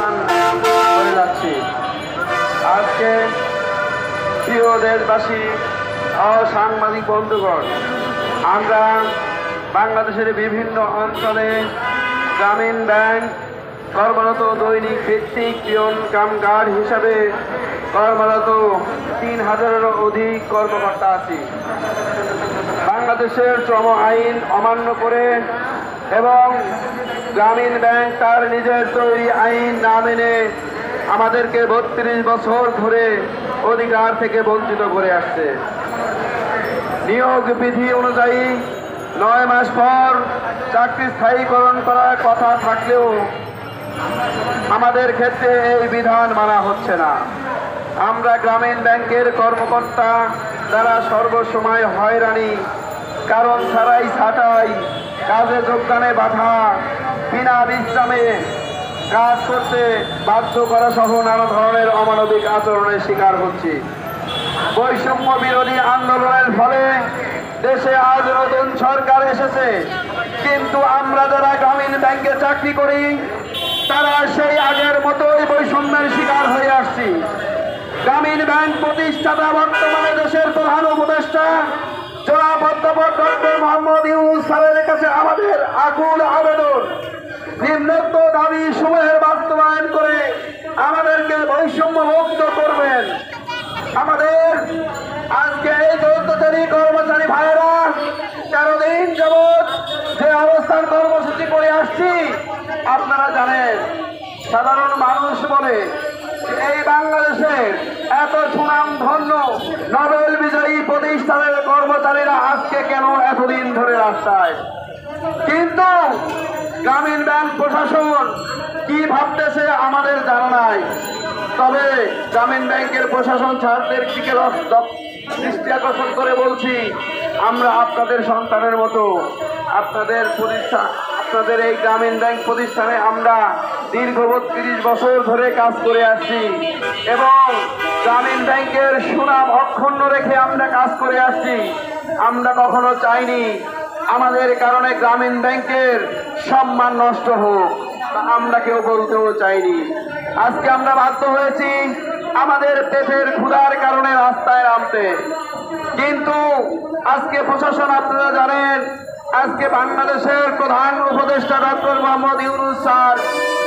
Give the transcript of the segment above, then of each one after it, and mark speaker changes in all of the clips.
Speaker 1: অবস্থান করে যাচ্ছি। আজকে প্রিয় দেশবাসী ও সাংবাদিক বন্ধুগণ, আমরা বাংলাদেশের বিভিন্ন অঞ্চলে গ্রামীণ ব্যাংক কর্মরত দৈনিক ভিত্তিক পিয়ন কাম গার্ড হিসাবে কর্মরত ৩,০০০-এরও অধিক কর্মকর্তা আছি। বাংলাদেশের শ্রম আইন অমান্য করে এবং গ্রামীণ ব্যাংক তার নিজের তৈরি আইন না মেনে আমাদেরকে ৩২ বছর ধরে অধিকার থেকে বঞ্চিত করে আসছে। নিয়োগ বিধি অনুযায়ী ৯ মাস পর চাকরি স্থায়ীকরণ করার কথা থাকলেও আমাদের ক্ষেত্রে এই বিধান মানা হচ্ছে না। আমরা গ্রামীণ ব্যাংকের কর্মকর্তা যারা সর্বসময় হয়রানি, কারণ ছাড়াই ছাঁটাই, কাজে যোগদানে বাধা, বিনা বিশ্রামে কাজ করতে বাধ্য করা সহ নানা ধরনের অমানবিক আচরণের শিকার হচ্ছি। বৈষম্য বিরোধী আন্দোলনের ফলে দেশে আজ নতুন সরকার এসেছে, কিন্তু আমরা যারা গ্রামীণ ব্যাংকে চাকরি করি তারা সেই আগের মতোই বৈষম্যের শিকার হয়ে আসছি। গ্রামীণ ব্যাংক প্রতিষ্ঠাতা বর্তমানে দেশের প্রধান উপদেষ্টা জনাব অধ্যাপক ডক্টর মোহাম্মদ ইউনূস স্যারের কাছে আমাদের আকুল আবেদন, নিম্নোক্ত দাবি সমূহের বাস্তবায়ন করে আমাদেরকে বৈষম্য মুক্ত করবেন। আমাদের আজকে এই যৌথচারী কর্মচারী ভাইয়েরা 13 দিন যাবৎ যে অবস্থান কর্মসূচি করে আসছি, আপনারা জানেন সাধারণ মানুষ বলে এই বাংলাদেশের এত সুনাম ধন্য নোবেল বিজয়ী প্রতিষ্ঠানের কর্মচারীরা আজকে কেন এতদিন ধরে রাস্তায়? কিন্তু গ্রামীণ ব্যাংক প্রশাসন কি ভাবতেছে আমাদের জানা নাই। তবে গ্রামীণ ব্যাংকের প্রশাসন ছাত্রদের দিকে দৃষ্টি আকর্ষণ করে বলছি, আমরা আপনাদের সন্তানের মতো আপনাদের এই গ্রামীণ ব্যাংক প্রতিষ্ঠানে আমরা দীর্ঘ ৩২ বছর ধরে কাজ করে আসছি এবং গ্রামীণ ব্যাংকের সুনাম অক্ষুণ্ণ রেখে আমরা কাজ করে আসছি। আমরা কখনো চাইনি আমাদের কারণে গ্রামীণ ব্যাংকের সম্মান নষ্ট হোক, আমরা কেউ বলতেও চাইনি। আজকে আমরা বাধ্য হয়েছি আমাদের পেটের ক্ষুধার কারণে রাস্তায় নামতে, কিন্তু আজকে প্রশাসন, আপনারা জানেন আজকে বাংলাদেশের প্রধান উপদেষ্টা ডক্টর মোহাম্মদ ইউনূস স্যার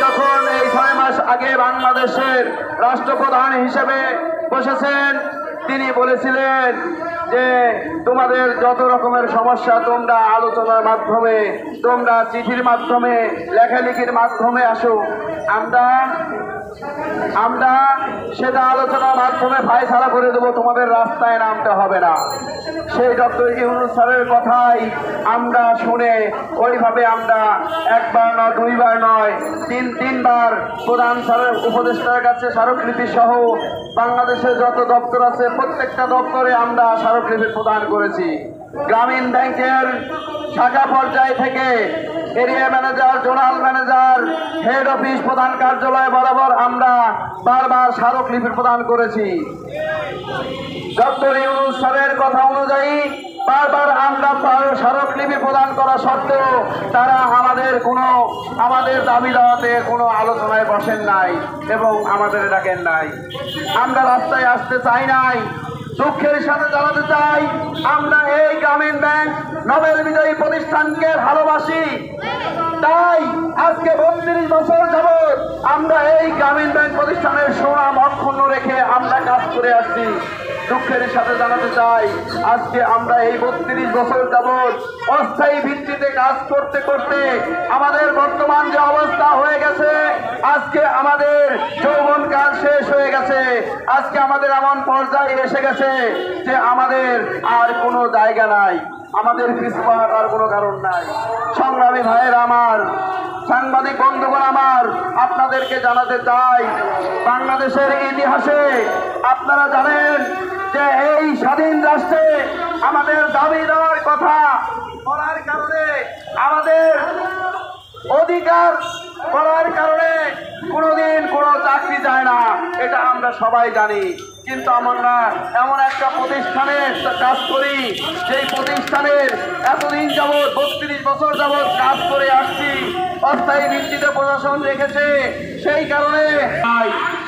Speaker 1: যখন এই 6 মাস আগে বাংলাদেশের রাষ্ট্রপ্রধান হিসেবে বসেছেন, তিনি বলেছিলেন যে তোমাদের যত রকমের সমস্যা তোমরা আলোচনার মাধ্যমে, তোমরা চিঠির মাধ্যমে, লেখালেখির মাধ্যমে আসো, আমরা সেটা আলোচনার মাধ্যমে ফায়সালা করে দেবো, তোমাদের রাস্তায় নামতে হবে না। সেই ডক্টর ইউনূস স্যারের কথাই আমরা শুনে ওইভাবে আমরা একবার নয়, দুইবার নয়, তিনবার প্রধান স্যারের উপদেষ্টার কাছে স্মারকলিপি সহ বাংলাদেশের যত দপ্তর আছে প্রত্যেকটা দপ্তরে আমরা স্মারকলিপি প্রদান করেছি। গ্রামীণ ব্যাংকের শাখা পর্যায় থেকে area manager, zonal manager, head office, প্রধান কার্যালয় বরাবর আমরা বারবার স্মারকলিপি প্রদান করেছি। ডক্টর ইউনূস স্যারের কথা অনুযায়ী বারবার আমরা স্মারকলিপি প্রদান করা সত্ত্বেও তারা আমাদের দাবি দাওয়াতে কোনো আলোচনায় বসেন নাই এবং আমাদের ডাকেন নাই। আমরা রাস্তায় আসতে চাই নাই। দুঃখের সাথে জানাতে চাই, আমরা এই গ্রামীণ ব্যাংক নোবেল বিজয়ী প্রতিষ্ঠানকে ভালোবাসি, তাই আজকে 32 বছর যাবৎ আমরা এই গ্রামীণ ব্যাংক প্রতিষ্ঠানের সুনাম অক্ষুণ্ণ রেখে আমরা কাজ করে আসছি। দুঃখের সাথে জানাতে চাই, আজকে আমরা এই 32 বছর যাবৎ অস্থায়ী ভিত্তিতে কাজ করতে করতে আমাদের বর্তমান যে অবস্থা হয়ে গেছে, আজকে আমাদের যৌবনকাল শেষ হয়ে গেছে। আজকে আমাদের এমন পর্যায়ে এসে গেছে যে আমাদের আর কোনো জায়গা নাই, আমাদের পিছপা আর কোনো কারণ নাই। সংগ্রামী ভাইয়েরা আমার, সাংবাদিক বন্ধুগণ আমার, আপনাদেরকে জানাতে চাই, বাংলাদেশের ইতিহাসে আপনারা জানেন যে এই স্বাধীন রাষ্ট্রে আমাদের দাবি দেওয়ার কথা বলার কারণে, আমাদের অধিকার বলার কারণে কোনোদিন কোনো চাকরি যায় না, এটা আমরা সবাই জানি। কিন্তু আমরা এমন একটা প্রতিষ্ঠানে কাজ করি, সেই প্রতিষ্ঠানের এতদিন যাবৎ 32 বছর যাবৎ কাজ করে আসছি, অস্থায়ী ভিত্তিতে প্রশাসন রেখেছে, সেই কারণে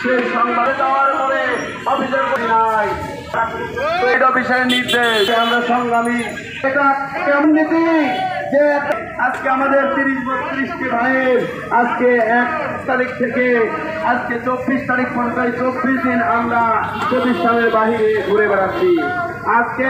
Speaker 1: সেই সংবাদে যাওয়ার পরে অভিযোগ করি নাই অফিসের নির্দেশ আমরা সংগ্রামী। এটা কেমন নীতি যে আজকে আমাদের 30-32টি ভাইয়ের আজকে 1 তারিখ থেকে আজকে 24 তারিখ পর্যন্ত 24 দিন আমরা প্রতিষ্ঠানের বাহিরে ঘুরে বেড়াচ্ছি। আজকে